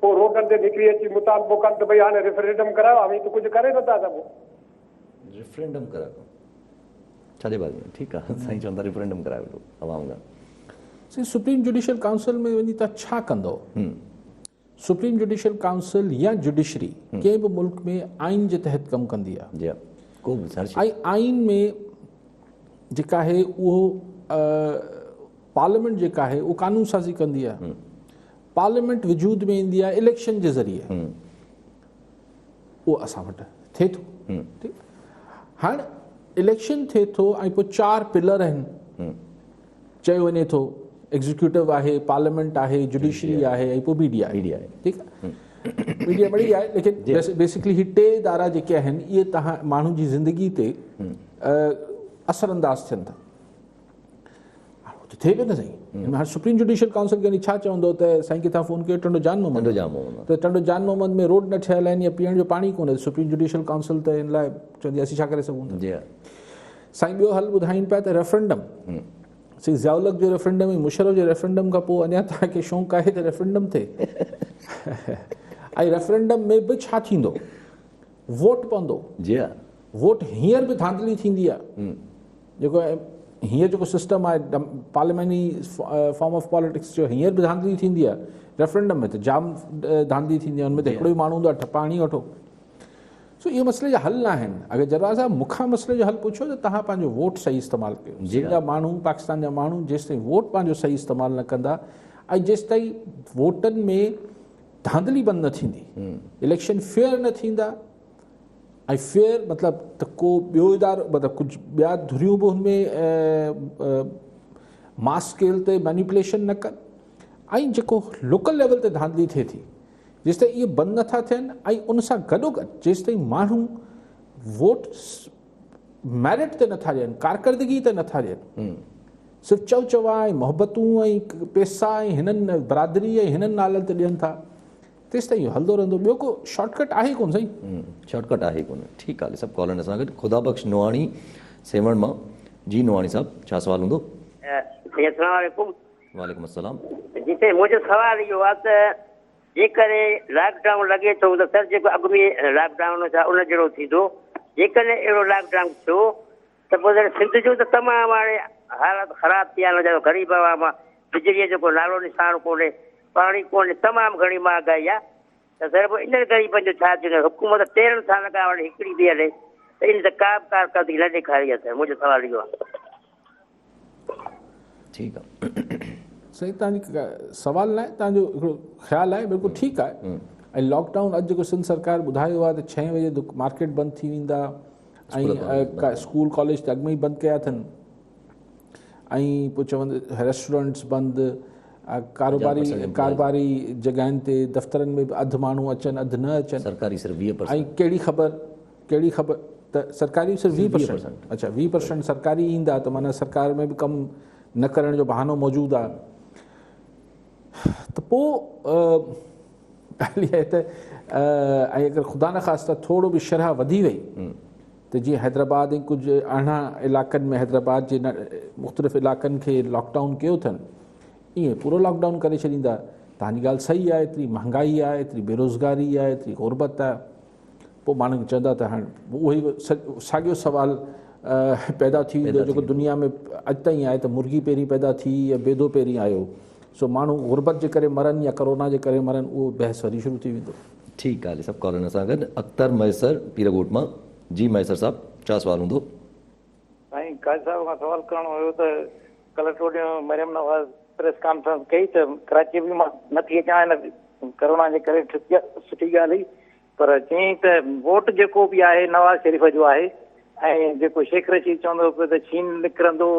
पोइ रोडनि ते निकिरी अची मुतालबो कनि त भई हाणे रेफरेंडम करायो, हामी त कुझु करे नथा सघूं। रेफरेंडम करायो छाजे बारे में? ठीकु आहे, साईं चवंदा रेफरेंडम करायो वेठो आवाम खां। सुप्रीम जुडिशियल काउंसिल में वञी तव्हां छा कंदो? सुप्रीम जुडिशियल काउंसिल या जुडिशरी कंहिं बि मुल्क में आइन जे तहत कमु कंदी आहे। जी को ऐं आइन में जेका आहे उहो पार्लियामेंट जेका आहे उहो कानून साज़ी कंदी आहे। पार्लियामेंट वजूद में ईंदी आहे इलेक्शन जे ज़रिए, उहो असां वटि थिए थो। ठीकु, हाणे इलेक्शन थिए थो ऐं पोइ 4 पिलर आहिनि, चयो वञे थो एग्जीक्यूटिव आहे, पार्लियामेंट आहे, जुडिशरी आहे ऐं पोइ BDI आहे। ठीकु आहे, BDI बढ़िया आहे, लेकिन बेसिकली ही 3 इदारा जेके आहिनि इहे तव्हां माण्हू जी ज़िंदगी ते असरअंदाज़ थियनि था। थिए पियो न साईं, हाणे सुप्रीम जुडिशियल काउंसिल खे छा चवंदो त साईं किथां फ़ोन कयो, टंडो जान मोहम्मद, त टंडो जान मोहम्मद में रोड न ठहियल आहिनि या पीअण जो पाणी कोन्हे, सुप्रीम जुडिशियल काउंसिल त इन लाइ चवंदी असीं छा करे सघूं था। साईं ॿियो हल ॿुधाइनि पिया त रेफरेंडम, साईं ज़ियाउल हक़ जो रेफरेंडम ऐं मुशर्रफ जे रेफरेंडम खां पोइ अञा तव्हांखे शौक़ु आहे त रेफरेंडम थिए। ऐं रेफरेंडम में बि छा थींदो, वोट पवंदो। जी हा, वोट हींअर बि धांधली थींदी आहे, जेको हींअर जेको सिस्टम आहे पार्लियामेंट्री फॉर्म ऑफ पॉलिटिक्स जो, हींअर बि धांधली थींदी आहे। रेफरेंडम में त जाम धांधली थींदी आहे, हुनमें त हिकिड़ो ई माण्हू हूंदो आहे, ठपाणी वठो। सो इहे मसइले जा हल न आहिनि। अगरि जरवाद साहिब मूंखां मसइले जो हल पुछो त तव्हां पंहिंजो वोट सही इस्तेमालु कयो। सिंध माण्हू, पाकिस्तान जा माण्हू जेसिताईं वोट पंहिंजो सही इस्तेमालु न कंदा ऐं जेसिताईं वोटनि में धांधली बंदि न थींदी, इलेक्शन फेयर न थींदा। ऐं फेयर मतिलबु त को ॿियो इदारो, मतिलबु कुझु ॿिया धुरियूं बि हुनमें मास स्केल ते मैनिपुलेशन न कनि, ऐं जेको लोकल लेवल ते धांधली थिए थी, जेसिताईं इहे बंदि नथा थियनि ऐं उन सां गॾोगॾु जेसिताईं माण्हू वोट मैरिट ते नथा ॾियनि, कारकर्दगी ते नथा ॾियनि, सिर्फ़ु चव चवा ऐं मोहबतूं ऐं पैसा ऐं हिननि बरादरी ऐं हिननि नालनि ते ॾियनि था, तेसिताईं इहो हलंदो रहंदो। ॿियो को शॉर्टकट आहे कोन साईं, शॉर्टकट आहे कोन। ठीकु आहे, सभु कॉलर सां गॾु ख़ुदा बख़्श नोआणी सेवण मां। जी नोआणी साहब, छा सवाल हूंदो? अस्सलाम वालेकुम। वालेकुम अस्सलाम। जी साईं, मुंहिंजो सवाल इहो आहे त जेकॾहिं लॉकडाउन लॻे थो त सर जेको अॻु में लॉकडाउन छा उन जहिड़ो थींदो, जेकॾहिं अहिड़ो लॉकडाउन थियो त पोइ सिंध जो त तमामु हाणे हालत ख़राबु थी आहे। ग़रीब आवाम, बिजलीअ जो को नालो निशान कोन्हे, पाणी कोन्हे, तमामु घणी महांगाई आहे। त सर पोइ इन ग़रीबनि जो छा थींदो? हुकूमत 13 साल खां हाणे हिकिड़ी बि हले त इन त का बि कारकर्दगी न ॾेखारी आहे। सर मुंहिंजो सवाल इहो आहे। ठीकु आहे साईं, तव्हांजी सवाल न आहे, तव्हांजो हिकिड़ो ख़्यालु आहे, बिल्कुलु ठीकु आहे। ऐं लॉकडाउन अॼु जेको सिंध सरकार ॿुधायो आहे त 6 बजे मार्केट बंदि थी वेंदा ऐं स्कूल कॉलेज त अॻु में ई बंदि कया अथनि, ऐं पोइ चवंदे रेस्टोरेंट्स बंदि, कारोबारी जॻहियुनि ते दफ़्तरनि में बि अधु माण्हू अचनि अधु न अचनि, सरकारी सिर्फ़ु 20%। ऐं कहिड़ी ख़बर त सरकारी सिर्फ़ु 20%। अच्छा, 20% सरकारी ईंदा त माना सरकार में बि कमु न करण जो बहानो मौजूदु आहे। त पोइ ॻाल्हि इहा आहे त ऐं अगरि ख़ुदा न ख़ास्ता थोरो बि शरह वधी वई त जीअं हैदराबाद ऐं कुझु अरिड़हं इलाइक़नि में हैदराबाद जे मुख़्तलिफ़ इलाइक़नि खे लॉकडाउन कयो अथनि, ईअं पूरो लॉकडाउन करे छॾींदा। तव्हांजी ॻाल्हि सही आहे, एतिरी महांगाई आहे, एतिरी बेरोज़गारी आहे, एतिरी ग़ुरबत आहे, पोइ माण्हू चवंदा त हाणे उहो ई साॻियो सुवाल पैदा थी वेंदो जेको दुनिया में अॼु ताईं आहे त मुर्गी पहिरीं पैदा थी या बेदो पहिरीं आयो। सो माण्हू ग़ुरबत जे करे मरनि या कोरोना जे करे मरनि, उहो बहस वरी शुरू थी वेंदो। ठीकु आहे, सभु कॉलर सां गॾु अख्तर मैसर पीरगोट मां। जी मैसर साहब, छा सवाल हूंदो? साईं काज़ी साहिब खां सवाल करणो हुयो त कलेक्टर ॾींहुं मरियम नवाज़ प्रेस कॉन्फ्रेंस कई त कराची बि मां नथी अचां हिन कोरोना जे करे, सुठी ॻाल्हि हुई, पर चयईं त वोट जेको बि आहे नवाज़ शरीफ़ जो आहे, ऐं जेको शेख रशीद चवंदो पियो त छीन निकिरंदो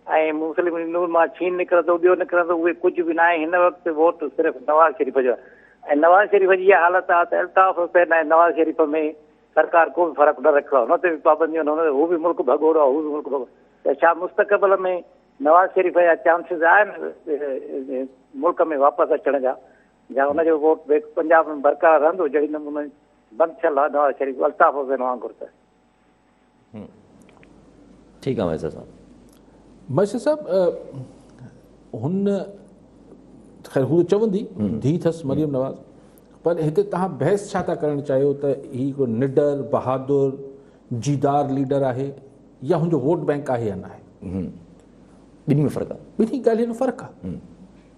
ऐं मुस्लिम हिंदू मां छीन निकिरंदो, ॿियो निकिरंदो, उहे कुझु बि न आहे। हिन वक़्तु वोट सिर्फ़ु नवाज़ शरीफ़ जो आहे। ऐं नवाज़ शरीफ़ जी इहा हालत आहे त अल्ताफ़ हुसैन ऐं नवाज़ शरीफ़ में सरकार को बि फ़र्क़ु न रखियो आहे, हुन ते बि पाबंदियूं आहिनि, हू बि मुल्क भॻोड़ो आहे, हू बि मुल्क भॻोड़ो। त छा मुस्तक़बिल में नवाज़ शरीफ़ जा चांसिस आहिनि मुल्क में वापसि अचण जा, या हुनजो वोट पंजाब में बरक़रार रहंदो जहिड़ी नमूने बंदि थियल आहे नवाज़ शरीफ़ अल्ताफ़ हुसैन वांगुरु? त ठीकु आहे मैसर साहब। मैसर साहब, हुन ख़ैर हू चवंदी धीउ अथसि मरियम नवाज़, पर हिते तव्हां बहस छा था करणु चाहियो त हीउ हिकिड़ो निडर बहादुर जीदार लीडर आहे या हुनजो वोट बैंक आहे या न आहे? ॿिन्ही में फ़र्क़ु आहे, ॿिन्ही ॻाल्हियुनि में फ़र्क़ु आहे।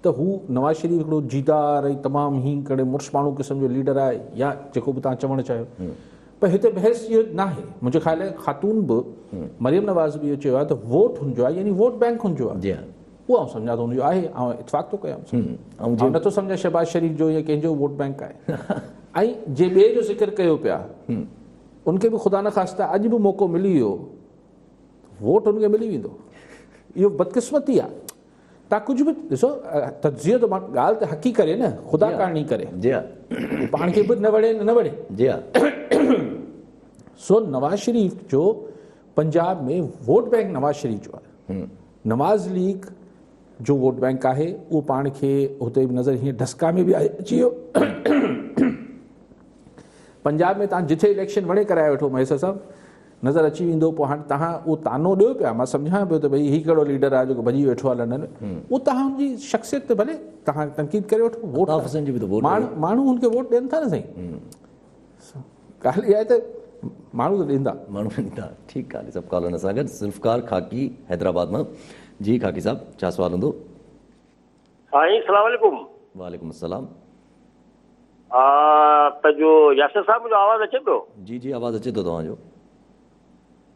त हू नवाज़ शरीफ़ हिकिड़ो जीदार ऐं तमामु ही कड़े मुड़ुस माण्हू क़िस्म जो लीडर आहे या जेको बि तव्हां चवणु चाहियो, पर हिते बहस इहो न आहे। मुंहिंजे ख़्याल आहे ख़ातून बि मरियम नवाज़ बि इहो चयो आहे त वोट हुनजो आहे, यानी वोट बैंक हुनजो आहे। उहो आउं सम्झां थो हुनजो आहे, ऐं इतफ़ाक़ थो कयां, ऐं नथो सम्झां शहबाज़ शरीफ़ जो या कंहिंजो वोट बैंक आहे। ऐं जे ॿिए जो ज़िक्र कयो पिया, उनखे बि ख़ुदा न ख़ास्ता अॼु बि मौक़ो मिली वियो, वोट हुनखे मिली वेंदो। इहो बदकिस्मती आहे। तव्हां कुझु बि ॾिसो, तजियो त मां ॻाल्हि त हक़ी करे न, ख़ुदा करणी करे, पाण खे बि न वणे न वणे। सो नवाज़ शरीफ़ जो पंजाब में वोट बैंक नवाज़ शरीफ़ जो आहे। नवाज़ लीग जो वोट बैंक आहे उहो पाण खे हुते बि नज़र हीअं ढस्का में बि अची वियो। पंजाब में तव्हां जिथे इलेक्शन वणे कराए वठो मैसर साहब, नज़र अची वेंदो, पोइ हाणे तव्हां उहो तानो ॾियो पिया, मां सम्झां पियो त भई हीउ कहिड़ो लीडर आहे जेको भॼी वेठो आहे लंडन में, उहो तव्हां हुनजी शख़्सियत ते भले तव्हां तनक़ीद करे वठो, वोट माण्हू हुनखे वोट ॾियनि था न साईं, ॻाल्हि इहा आहे त माण्हू त ॾींदा, ठीकु आहे। सभु कॉलर सां गॾु ज़ुल्फ़कार ख़ाकी हैदराबाद मां। जी ख़ाकी साहब, छा सुवाल हूंदो? साईं अस्सलाम वालेकुम। वालेकुम अस्सलाम। पंहिंजो यासिर साहब, मुंहिंजो आवाज़ु अचे पियो? जी जी, आवाज़ु अचे थो तव्हांजो।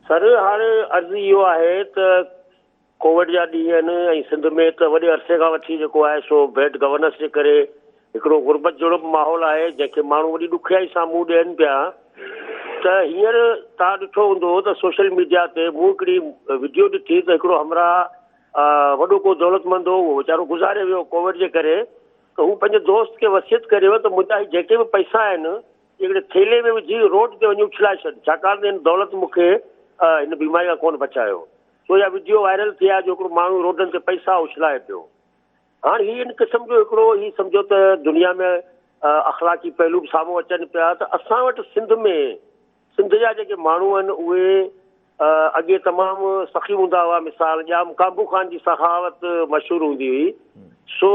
सर, हाणे अर्ज़ु इहो आहे त कोविड जा ॾींहं आहिनि ऐं सिंध में त वॾे अरसे खां वठी जेको आहे सो बैड गवर्नेंस जे करे हिकिड़ो गुरबत जहिड़ो माहौल आहे जंहिंखे माण्हू वॾी ॾुखियाई सां मुंहुं ॾियनि पिया। त हींअर तव्हां ॾिठो हूंदो त सोशल मीडिया ते मूं हिकिड़ी वीडियो ॾिठी त हिकिड़ो हमराह वॾो को दौलतमंद हो, उहो वीचारो गुज़ारे वियो कोविड जे करे, त हू पंहिंजे दोस्त खे वसियत करेव त मुंहिंजा जेके बि पैसा आहिनि हिकिड़े थेले में विझी रोड ते वञी उछलाए छॾ, छाकाणि त हिन दौलत मूंखे हिन बीमारी खां कोन बचायो। सो इहा वीडियो वायरल थी आहे जो हिकिड़ो माण्हू रोडनि ते पैसा उछलाए पियो। हाणे हीअ इन क़िस्म जो हिकिड़ो हीअ सम्झो त दुनिया में अख़लाक़ी पहलू बि साम्हूं अचनि पिया त असां वटि सिंध जा जेके माण्हू आहिनि उहे अॻे तमामु सख़ी हूंदा हुआ। मिसाल ॼाम काबू ख़ान जी सखावत मशहूरु हूंदी हुई। सो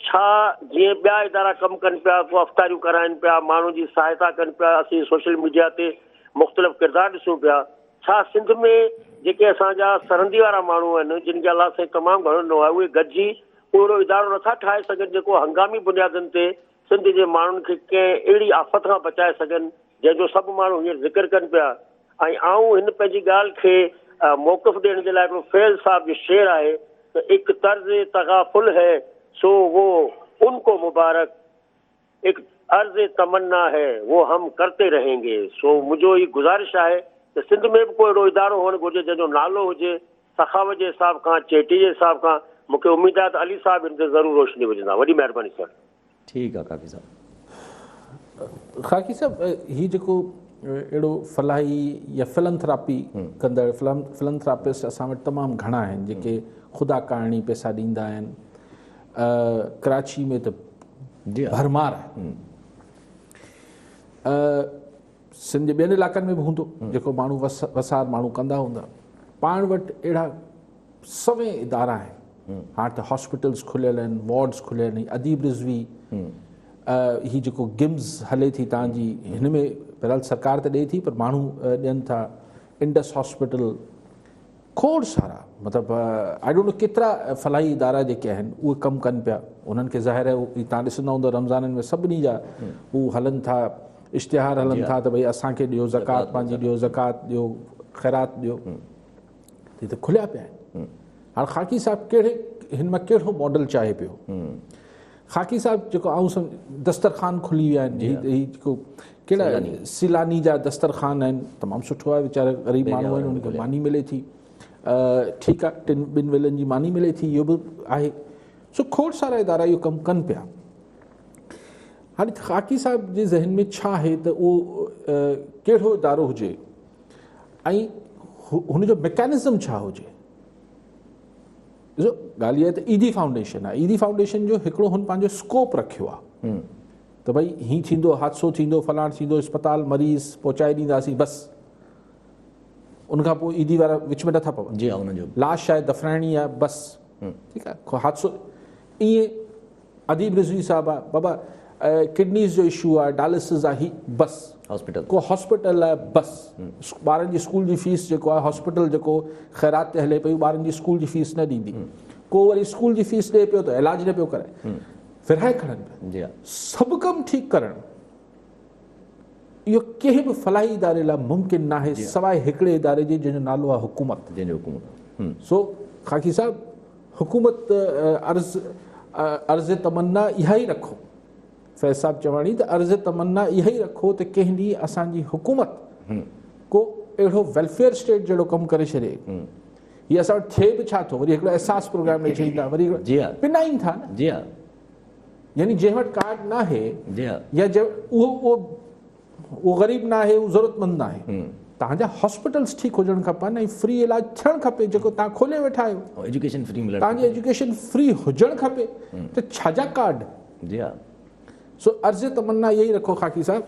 छा जीअं ॿिया इदारा कमु कनि पिया, को अफ़्तारियूं कराइनि पिया, माण्हुनि जी सहायता कनि पिया, असीं सोशल मीडिया ते मुख़्तलिफ़ किरदार ॾिसूं पिया, छा सिंध में जेके असांजा सरहंदी वारा माण्हू आहिनि जिन खे अलाह साईं तमामु घणो ॾिनो आहे, उहे गॾिजी अहिड़ो इदारो नथा ठाहे सघनि जेको हंगामी बुनियादनि ते सिंध जे माण्हुनि खे कंहिं अहिड़ी आफ़त खां बचाए सघनि जंहिंजो सभु माण्हू हींअर ज़िक्र कनि पिया। ऐं आऊं हिन पंहिंजी ॻाल्हि खे मौक़िफ़ ॾियण जे लाइ हिकिड़ो फैज़ साहब जो शेर आहे त एक तर्ज़ तग़ाफ़ुल है सो वो उनको मुबारक, एक अर्ज़ तमन्ना है वो हम करते रहेंगे। सो मुंहिंजो ई गुज़ारिश आहे त सिंध में बि को अहिड़ो इदारो हुअणु घुरिजे जंहिंजो नालो हुजे सखावत जे हिसाब खां, चेटी जे हिसाब खां। मूंखे उमेदु आहे त अली साहब हिन ते ज़रूरु रोशनी विझंदा। वॾी महिरबानी सर। ठीकु आहे ख़ाकी साहब। ख़ाकी साहब, हीउ जेको अहिड़ो फलाही या फिलंथ्रापी कंदड़ फिलंथ्रापिस्ट असां वटि तमामु घणा आहिनि जेके ख़ुदा करणी पैसा ॾींदा आहिनि। कराची में त भरमार आहे, सिंध जे ॿियनि इलाइक़नि में बि हूंदो जेको माण्हू वसार माण्हू कंदा हूंदा। पाण वटि अहिड़ा सवे इदारा आहिनि। हाणे त हॉस्पिटल्स खुलियल आहिनि, वार्ड्स खुलियल आहिनि। अदीब रिज़वी हीअ जेको गिम्स हले थी तव्हांजी, हिन में बहरहाल सरकार त ॾिए थी पर माण्हू ॾियनि था। इंडस हॉस्पिटल, खोड़ सारा, मतिलबु आई डोंट नो केतिरा फलाही इदारा जेके आहिनि उहे कमु कनि पिया। उन्हनि खे ज़ाहिर आहे तव्हां ॾिसंदा हूंदो रमज़ाननि में सभिनी जा हू हलनि था, इश्तिहार हलनि था त भई असांखे ॾियो ज़कात, पंहिंजी ॾियो ज़कात, ॾियो ख़ैरात ॾियो, त खुलिया पिया आहिनि। हाणे ख़ाकी साहब हिन मां कहिड़ो मॉडल चाहे पियो? ख़ाकी साहब जेको आऊं दस्तरखान खुली विया आहिनि, हीअ जेको कहिड़ा सिलानी जा दस्तरखान आहिनि, तमामु सुठो आहे। वीचारा ग़रीब माण्हू आहिनि, उनखे मानी मिले थी, ठीकु आहे, ॿिनि वेलनि जी मानी मिले थी, इहो बि आहे। सो खोड़ सारा इदारा इहो कमु कनि पिया। हाणे ख़ाकी साहब जे ज़हन में छा आहे त उहो कहिड़ो इदारो हुजे ऐं हुनजो मैकेनिज़म छा हुजे? ॾिसो, ॻाल्हि इहा आहे त ईदी फाउंडेशन आहे। ईदी फाउंडेशन जो हिकिड़ो हुन पंहिंजो स्कोप रखियो आहे त भई हीअं थींदो, हादसो थींदो, फलाण थींदो, अस्पताल मरीज़ पहुचाए ॾींदासीं, बसि। उनखां पोइ ईदी वारा विच में नथा पवनि। जी हा, हुनजो लाश आहे, दफ़नाइणी आहे, बसि, ठीकु आहे। हादसो ईअं अदीब रिज़वी साहब आहे, बाबा किडनीज़ जो इशू आहे, डायलिसिस आहे, बसि हॉस्पिटल, को हॉस्पिटल आहे, बसि। ॿारनि जी स्कूल जी फीस जेको आहे, हॉस्पिटल जेको ख़ैरात ते हले पई, ॿारनि जी स्कूल जी फीस न ॾींदी, को वरी स्कूल जी फीस ॾिए पियो त इलाजु न पियो कराए, विरहाए खणनि पिया। सभु कमु ठीकु करणु इहो कंहिं बि फलाही इदारे लाइ मुमकिन न आहे सवाइ हिकिड़े इदारे जे जंहिंजो नालो आहे हुकूमत। सो ख़ाकी साहब, हुकूमत अर्ज़ तमन्ना इहा ई रखो। फैज़ साहब चवणी त अर्ज़ तमन्ना इहा ई रखो त कंहिं ॾींहुं असांजी हुकूमत को अहिड़ो वेलफेयर स्टेट जहिड़ो कमु करे छॾे। हीअ असां वटि थिए बि छा थो, वरी हिकिड़ो अहसास प्रोग्राम ॾेई छॾींदा, वरी पिनाइनि था न। जी हा, यानी जंहिं वटि कार्ड न आहे या उहो ग़रीब न आहे, उहो ज़रूरतमंद न आहे, तव्हांजा हॉस्पिटल्स ठीकु हुजणु खपनि ऐं फ्री इलाजु थियणु खपे जेको तव्हां खोले वेठा आहियो। एजुकेशन फ्री मिलणु, तव्हांजी एजुकेशन फ्री हुजणु खपे, त छाजा कार्ड? जी हा। सो अर्ज़ तमन्ना इहा ई रखो ख़ाकी साहब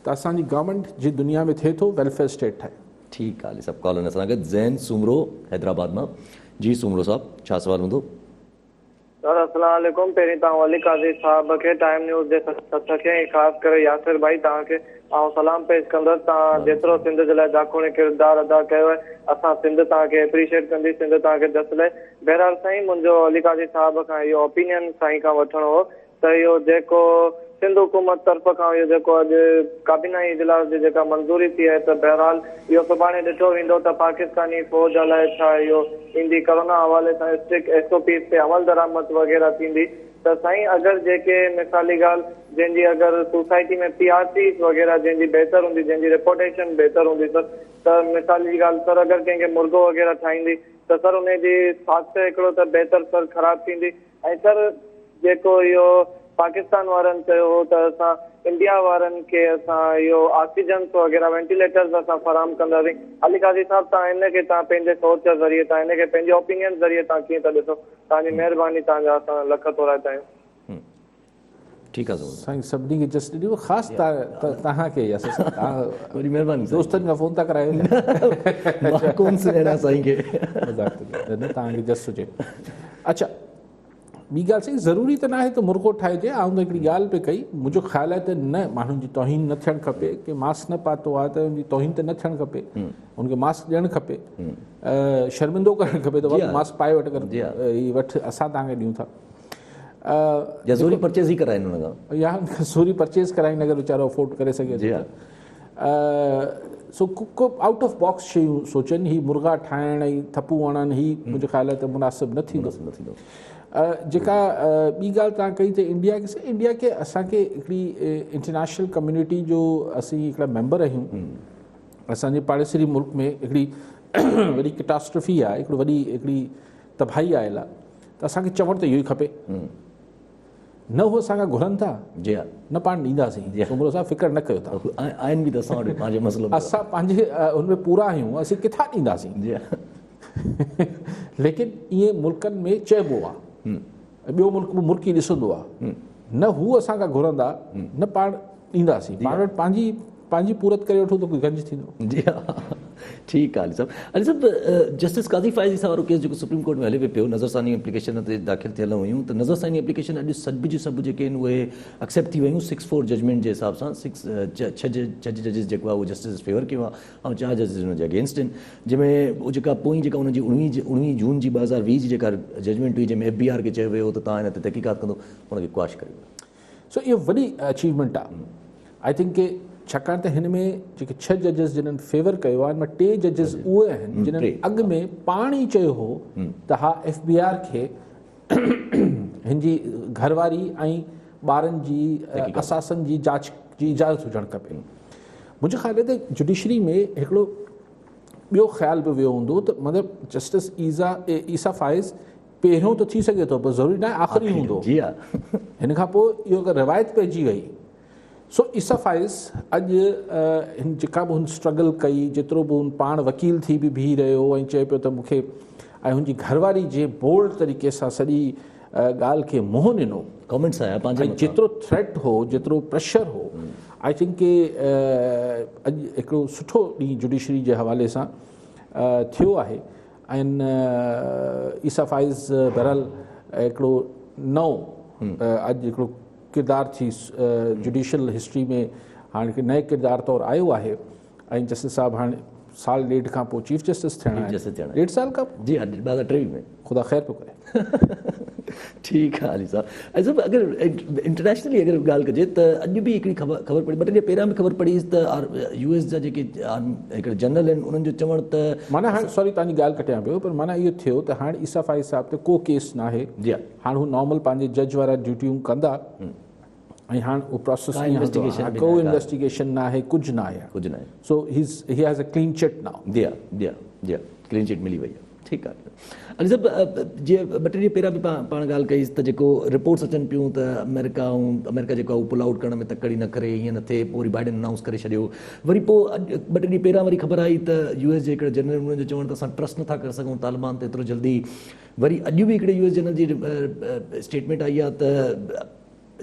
त असांजी गवर्नमेंट जी दुनिया में थिए थो वेलफेयर स्टेट ठाहे। ठीकु आहे, सभु कॉल असां गॾु ज़ैन सुमरो हैदराबाद मां। जी सुमरो साहब, छा सवाल हूंदो? सर अस्सलाम वालेकुम। पहिरीं तव्हां वली काज़ी साहब खे टाइम न्यूज़ जे सथ खे ख़ासि करे यासिर भाई तव्हांखे ऐं सलाम पेश कंदुसि। तव्हां जेतिरो सिंध जे लाइ जाखोणे किरदारु अदा कयो आहे, असां सिंध तव्हांखे एप्रिशिएट कंदी, सिंध तव्हांखे दसले। बहरहाल साईं, मुंहिंजो अली काज़ी साहब खां इहो ओपिनियन साईं खां वठिणो हो त इहो जेको सिंध हुकूमत तरफ़ खां इहो जेको अॼु काबीना इजलास जी जेका मंज़ूरी थी आहे, त बहरहाल इहो सुभाणे ॾिठो वेंदो त पाकिस्तानी फ़ौज लाइ छा इहो ईंदी करोना हवाले सां स्ट्रिक्ट SOP ते अमल दरामद वग़ैरह थींदी। त साईं अगरि जेके मिसाली ॻाल्हि जंहिंजी अगरि सोसाइटी में PRCs वग़ैरह जंहिंजी बहितर हूंदी, जंहिंजी रेपुटेशन बहितर हूंदी सर, त मिसाली ॻाल्हि सर अगरि कंहिंखे मुर्गो वग़ैरह ठाहींदी त सर उनजी स्वास्थ्य हिकिड़ो त बहितर सर ख़राबु थींदी। ऐं सर जेको इहो पाकिस्तान वारनि चयो हो त असां इंडिया वारनि खे असां इहो ऑक्सीजन्स वग़ैरह वेंटिलेटर्स असां फराहम कंदासीं। अली काज़ी साहब, तव्हां हिनखे तव्हां पंहिंजे सोच ज़रिए, तव्हां हिनखे पंहिंजे ओपिनियन ज़रिए तव्हां कीअं था ॾिसो? तव्हांजी महिरबानी, तव्हांजा असां लख थोरा चाहियूं। ठीकु आहे साईं, सभिनी खे जस्ट ॾियो, ख़ासि तव्हांखे वरी महिरबानी, दोस्तनि खां फ़ोन था करायो साईं खे तव्हांखे जस्ट हुजे। अच्छा, ॿी ॻाल्हि साईं, ज़रूरी त न आहे त मुर्गो ठाहिजे। आउं त हिकिड़ी ॻाल्हि पे कई, मुंहिंजो ख़्यालु आहे त न, माण्हुनि जी तौहीन न थियणु खपे, की मास्क न पातो आहे त उनजी तौहीन त न थियणु खपे, उनखे मास्क ॾियणु खपे, शर्मिंदो करणु खपे त वरी मास्क पाए वठि करे हीअ वठि असां तव्हांखे ॾियूं था, या ज़रूरी परचेज़ ई कराइनि हुन खां, या ज़रूरी परचेज़ कराइनि अगरि वीचारो अफोर्ड करे सघे थो। सो को आउट ऑफ बॉक्स शयूं सोचनि, ही मुर्गा ठाहिण ऐं थप्पू हणनि, ही मुंहिंजो ख़्यालु आहे त मुनासिबु न थींदो। जेका ॿी ॻाल्हि तव्हां कई त इंडिया खे असांखे हिकिड़ी इंटरनेशनल कम्यूनिटी जो असीं हिकिड़ा मेंबर आहियूं। असांजे पाड़ेसरी मुल्क में हिकिड़ी वॾी कैटास्ट्रफी आहे, हिकिड़ी तबाही आयल आहे, त असांखे चवणु त इहो ई खपे, न हू असांखां घुरनि था, जी हा, न पाण ॾींदासीं। सुमरो साहब, फिकर न कयो तव्हां, आहिनि बि त असां वटि पंहिंजो मसइलो, असां पंहिंजे हुनमें पूरा आहियूं, असीं किथां ॾींदासीं। लेकिन ईअं मुल्कनि में चइबो आहे, ॿियो मुल्क बि मुल्की ॾिसंदो आहे, न हू असांखां घुरंदा, न पाण ॾींदासीं, पाण वटि पंहिंजी पूरत करे वठूं त कोई गंज थींदो। जी हा, ठीकु आहे अली साहब। जस्टिस काज़ी फ़ाइज़ी साहब वारो केस जेको सुप्रीम कोर्ट में हले पियो, नज़रसानी एप्लीकेशन ते दाख़िल थियल हुयूं, त नज़रसानी एप्लीकेशन अॼु सभु जी सभु जेके आहिनि उहे एक्सेप्ट थी वियूं 6-4 जजमेंट जे हिसाब सां। 6 जजिस जेको आहे उहो जस्टिस फेवर कयो आहे ऐं 4 जजिस हुनजे अगेंस्ट आहिनि, जंहिंमें उहो जेका पोइ जेका हुनजी 19 जून जी 2020 जी जेका जजमेंट हुई, जंहिंमें FBI खे चयो वियो त तव्हां हिन ते तहक़ीक़ात कंदो, हुनखे क्वाश कयो। सो इहो वॾी अचीवमेंट आहे, आई थिंक के छाकाणि त हिन में जेके 6 जजिस जिन्हनि फेवर कयो आहे, हिन में 3 जजिस उहे आहिनि जिन्हनि अॻु में पाण ई चयो हो त हा FBR खे हिन जी घरवारी ऐं ॿारनि जी असासनि जी जांच जी इजाज़त हुजणु खपे। मुंहिंजो ख़्यालु आहे त जुडिशरी में हिकिड़ो ॿियो ख़्यालु बि वियो हूंदो त मतिलबु जस्टिस ईसा फ़ाइज़ पहिरियों त थी सघे थो, पर ज़रूरी न आहे आख़िरी हूंदो। हिन खां पोइ इहो अगरि रिवायत पइजी वई, सो ईसा फ़ाइज़ अॼु जेका बि हुन स्ट्रगल कई, जेतिरो बि हुन पाण वकील थी बि बीह रहियो ऐं चए पियो त मूंखे, ऐं हुनजी घरवारी जे बोल्ड तरीक़े सां सॼी ॻाल्हि खे मुंहुं ॾिनो, कमेंट्स आया पंहिंजे, जेतिरो थ्रेट हो, जेतिरो प्रेशर हो, आई थिंक के अॼु हिकिड़ो सुठो ॾींहुं जुडिशरी जे हवाले सां थियो आहे। ऐं ईसा फ़ाइज़ बहरहाल हिकिड़ो नओं अॼु हिकिड़ो किरदारु थी जुडिशल हिस्ट्री में हाणे हिकु नए किरदारु तौरु आयो आहे। ऐं जस्टिस साहब हाणे 1.5 साल खां पोइ चीफ जस्टिस थियणा आहिनि, 1.5 साल खां, जी हा, 2023 में, ख़ुदा ख़ैर पियो करे। ठीकु आहे अली साहब। ऐं सभु अगरि इंटरनेशनली अगरि ॻाल्हि कजे त अॼु बि हिकिड़ी ख़बर पड़ी, 2 ॾींहं पहिरियां बि ख़बर पड़ी त US जा जेके हिकिड़े जनरल आहिनि उन्हनि जो चवणु त माना हाणे सॉरी तव्हांजी ॻाल्हि कटियां पियो, पर माना इहो थियो त हाणे ईसा फ़ाइज़ साहब ते को केस न आहे। जी हा, हाणे हू नॉर्मल पंहिंजे जज वारा ड्यूटियूं कंदा ऐं हाणे उहो प्रोसेस को इन्वेस्टिगेशन न आहे, कुझु न आहे। So he has a clean chit now. जी हा, क्लीन चिट मिली वई आहे। ठीकु आहे अली साहब। जीअं 2 टे ॾींहं पहिरियां बि पाण ॻाल्हि कईसि त जेको रिपोर्ट्स अचनि पियूं त अमेरिका जेको आहे उहो पुल आउट करण में तकड़ी न करे, हीअं न थिए, पोइ वरी बाइडन अनाउंस करे छॾियो, वरी पोइ 2 टे ॾींहं पहिरियां वरी ख़बर आई त US जे हिकिड़े जनरल उन्हनि जो चवणु त असां ट्रस्ट नथा करे सघूं तालिबान ते एतिरो जल्दी। वरी अॼु बि हिकिड़े US जनरल जी स्टेटमेंट आई आहे त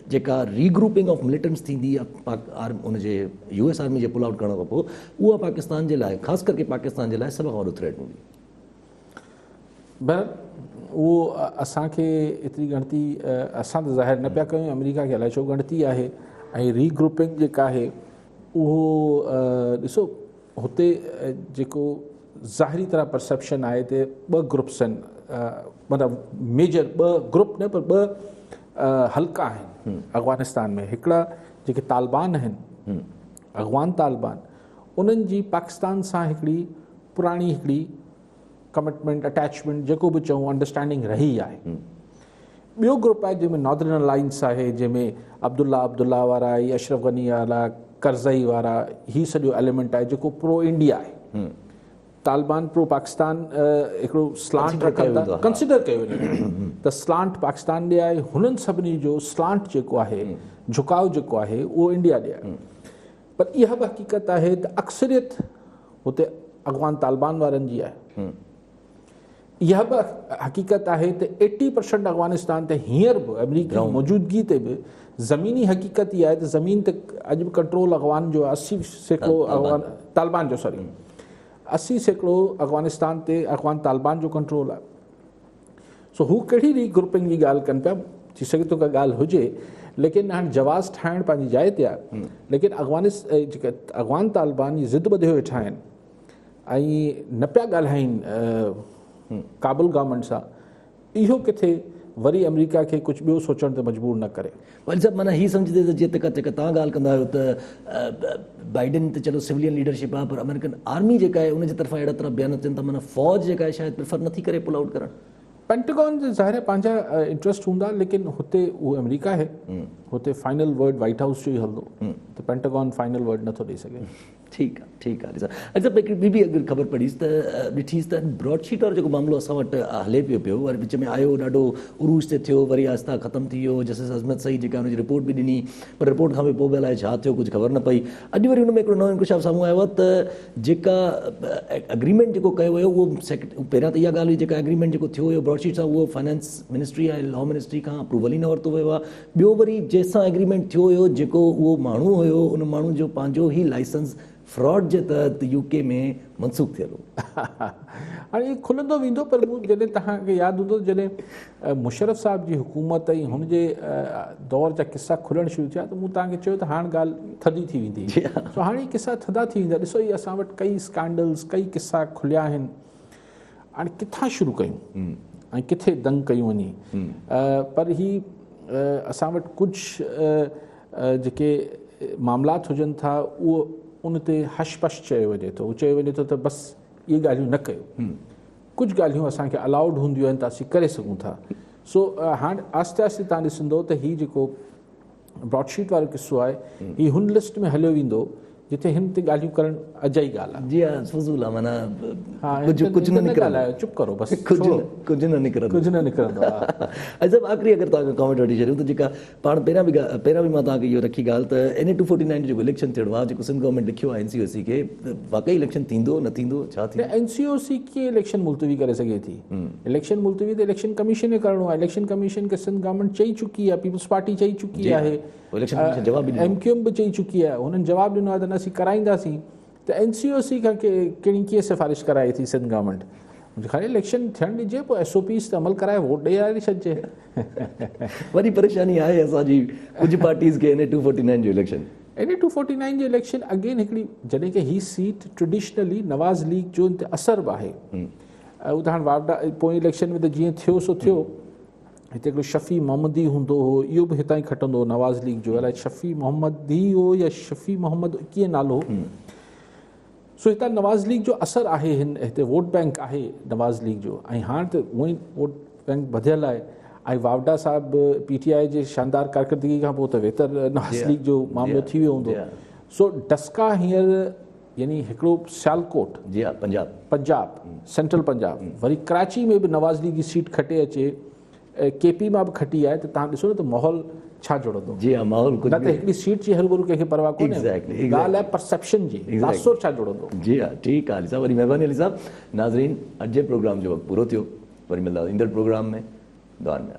जेका रीग्रुपिंग ऑफ मिलिटेंट्स थींदी आहे उनजे US आर्मी जे पुल आउट करण खां पोइ, उहा पाकिस्तान जे लाइ, ख़ासि करके पाकिस्तान जे लाइ सभ खां वॾो थ्रेट हूंदी। बहर उहो असांखे एतिरी ॻणती असां त ज़ाहिर न पिया कयूं, अमेरिका खे अलाए छो ॻणती आहे। ऐं रीग्रुपिंग जेका आहे उहो ॾिसो हुते जेको ज़ाहिरी तरह परसेप्शन आहे त 2 ग्रुप्स आहिनि, मतिलबु मेजर 2 ग्रुप न पर 2 हल्का आहिनि अफ़गानिस्तान में। हिकिड़ा जेके तालिबान आहिनि, अफ़गान तालिबान, उन्हनि जी पाकिस्तान सां हिकिड़ी पुराणी हिकिड़ी कमिटमेंट, अटैचमेंट, जेको बि चऊं, अंडरस्टैंडिंग रही आहे। ॿियो ग्रुप आहे जंहिंमें नॉर्दर्न अलायंस आहे, जंहिंमें अब्दुल्ला वारा, या अशरफ गनी वारा, करज़ई वारा, ही सॼो एलिमेंट आहे जेको प्रो इंडिया आहे। तालिबान प्रो पाकिस्तान हिकिड़ो स्लांट रखनि था, कंसिडर कयो वञे त स्लांट पाकिस्तान ॾे आहे। हुननि सभिनी जो स्लांट जेको आहे, झुकाव जेको आहे, उहो इंडिया ॾे आहे। पर इहा बि हक़ीक़त आहे त अक्सरियत हुते अफ़गान तालिबान वारनि जी आहे। इहा बि हक़ीक़त आहे त 80% अफ़गानिस्तान ते हींअर बि अमरीकी मौजूदगी ते बि ज़मीनी हक़ीक़त इहा आहे त ज़मीन ते अॼु बि कंट्रोल अफ़गान जो 80% अफ़गान तालिबान जो 80% अफ़गानिस्तान ते अफ़गान तालिबान जो कंट्रोल आहे। सो हू कहिड़ी रीग्रुपिंग जी ॻाल्हि कनि पिया, थी सघे थो का ॻाल्हि हुजे, लेकिन हाणे जवाज़ ठाहिणु पंहिंजी जाइ ते आहे। लेकिन जेके अफ़गान तालिबान जी ज़िद ॿधे वेठा आहिनि ऐं न पिया ॻाल्हाइनि काबुल गवर्नमेंट सां, इहो किथे वरी अमेरिका खे कुझु ॿियो सोचण ते मजबूर न करे। वरी सभु माना हीअ सम्झंदे त जीअं जेका तव्हां ॻाल्हि कंदा आहियो त बाइडन त चलो सिविलियन लीडरशिप आहे, पर अमेरिकन आर्मी जेका आहे उनजे तरफ़ां अहिड़ा तरह बयान अचनि था, माना फ़ौज जेका आहे शायदि प्रिफर नथी करे पुल आउट करणु। पेंटागन जे ज़ाहिर पंहिंजा इंट्रस्ट हूंदा, लेकिन हुते उहो अमेरिका आहे, हुते फाइनल वर्ड वाइट हाउस जो ई हलंदो, त पेंटागन फाइनल वर्ड नथो ॾेई सघे। ठीकु आहे ॾिसां। अच्छा, हिकिड़ी ॿी अगरि ख़बर पढ़ीसि त ॾिठीसि त ब्रॉडशीट वारो जेको मामिलो असां वटि हले पियो, वरी विच में आयो, ॾाढो उरूज ते थियो, वरी आहिस्ता ख़तमु थी वियो। जस्टिस अज़मत सईद जेका हुनजी रिपोर्ट बि ॾिनी, पर रिपोर्ट खां पोइ बि अलाए छा थियो, कुझु ख़बर न पई। अॼु वरी हुन में हिकिड़ो नओं इंकशाफ साम्हूं आयो आहे त जेका एग्रीमेंट जेको कयो वियो, उहो पहिरियां त इहा ॻाल्हि हुई, जेका एग्रीमेंट जेको थियो हुयो ब्रॉडशीट सां, उहो फाइनेंस मिनिस्ट्री ऐं लॉ मिनिस्ट्री खां अप्रूवल ई न वरितो वियो आहे। ॿियो वरी जंहिंसां एग्रीमेंट थियो हुयो, जेको उहो माण्हू हुयो, उन माण्हू जो पंहिंजो ई लाइसेंस फ्रॉड जे तहत UK में मनसूख थियल हो। हाणे इहो खुलंदो वेंदो, पर मूं जॾहिं तव्हांखे यादि हूंदो जॾहिं मुशर्रफ साहिब जी हुकूमत ऐं हुनजे दौर जा किसा खुलणु शुरू थिया, त मूं तव्हांखे चयो त हाणे ॻाल्हि थधी थी वेंदी। सो हाणे किसा थधा थी वेंदा। ॾिसो, इहे असां वटि कई स्कैंडल्स, कई किसा खुलिया आहिनि। हाणे किथां शुरू कयूं ऐं किथे दंग कयूं वञी, पर ही असां वटि कुझु जेके मामलात हुजनि था, उहो उन ते हशपश चयो वञे थो। चयो वञे थो त बसि इहे ॻाल्हियूं न कयो। कुझु ॻाल्हियूं असांखे अलाउड हूंदियूं आहिनि त असीं करे सघूं था। सो हाणे आहिस्ते आहिस्ते तव्हां ॾिसंदो त हीउ जेको ब्रॉडशीट वारो किस्सो आहे, हीउ हुन लिस्ट में हलियो वेंदो जिथे हिन ते ॻाल्हियूं करणु अजाई ॻाल्हि आहे। जी हा, फज़ूल आहे, माना कुझु न ॻाल्हायो, चुप करो बसि, कुझु न निकिरंदो। अच्छा, आख़िरी अगरि तव्हांखे कॉमेंट वठी छॾियूं त जेका पाण पहिरियां बि मां तव्हांखे इहो रखी ॻाल्हि त NA 249 जेको इलेक्शन थियणो आहे, जेको सिंध गवर्नमेंट लिखियो आहे NCOC खे, वाकई इलेक्शन थींदो न थींदो, छा थींदो? NCOC कीअं इलेक्शन मुलतवी करे सघे थी? इलेक्शन मुलतवी त इलेक्शन कमीशन खे करिणो आहे। इलेक्शन कमीशन खे सिंध गवर्नमेंट चई चुकी आहे, पीपल्स पार्टी चई चुकी आहे, MQM बि चई चुकी आहे। हुननि जवाबु ॾिनो आहे त न असीं कराईंदासीं। त NCOC खां कीअं सिफ़ारिश कराए थी सिंध गवर्नमेंट? ख़ाली इलेक्शन थियणु ॾिजे, पोइ SOPs ते अमल कराए वोट ॾेई छॾिजे। वरी परेशानी आहे असांजी कुझु पार्टीज़ खे NA 249 जो इलेक्शन। NA 249 जो इलेक्शन अगेन हिकिड़ी, जॾहिं की हीअ सीट ट्रेडिशनली नवाज़ लीग जो ते असरु बि आहे। उहो त हाणे वावडा पोइ इलेक्शन में त जीअं थियो सो थियो। हिते हिकिड़ो शफ़ी मोहम्मदी हूंदो हो, इहो बि हितां ई खटंदो हो नवाज़ लीग जो। अलाए शफ़ी मोहम्मदी हो या शफ़ी मोहम्मद कीअं नालो हो। सो हितां नवाज़ लीग जो असरु आहे, हिते वोट बैंक आहे नवाज़ लीग जो। ऐं हाणे त उहो ई वोट बैंक वधियल आहे। ऐं वावडा साहिबु PTI जे शानदार कारकर्दगी खां पोइ त वेतर नवाज़ लीग जो मामिलो थी वियो हूंदो। सो डस्का हींअर यानी हिकिड़ो सियालकोट, जी हा, पंजाब सेंट्रल पंजाब, वरी कराची में बि नवाज़ लीग जी सीट खटे अचे, KP मां बि खटी आहे, त तव्हां ॾिसो न त माहौल छा जुड़ंदो। जी हा, माहौल न त हिकिड़ी सीट जी हरूभरू कंहिंखे परवाह कोन्हे, ॻाल्हि आहे परसेप्शन जी, तासुर छा जुड़ंदो। जी हा, ठीकु आहे अली साहब, वरी महिरबानी अली साहब। नाज़रीन, अॼु जे प्रोग्राम जो वक़्तु पूरो थियो, वरी मिलंदासीं ईंदड़ प्रोग्राम में। दुआनि में।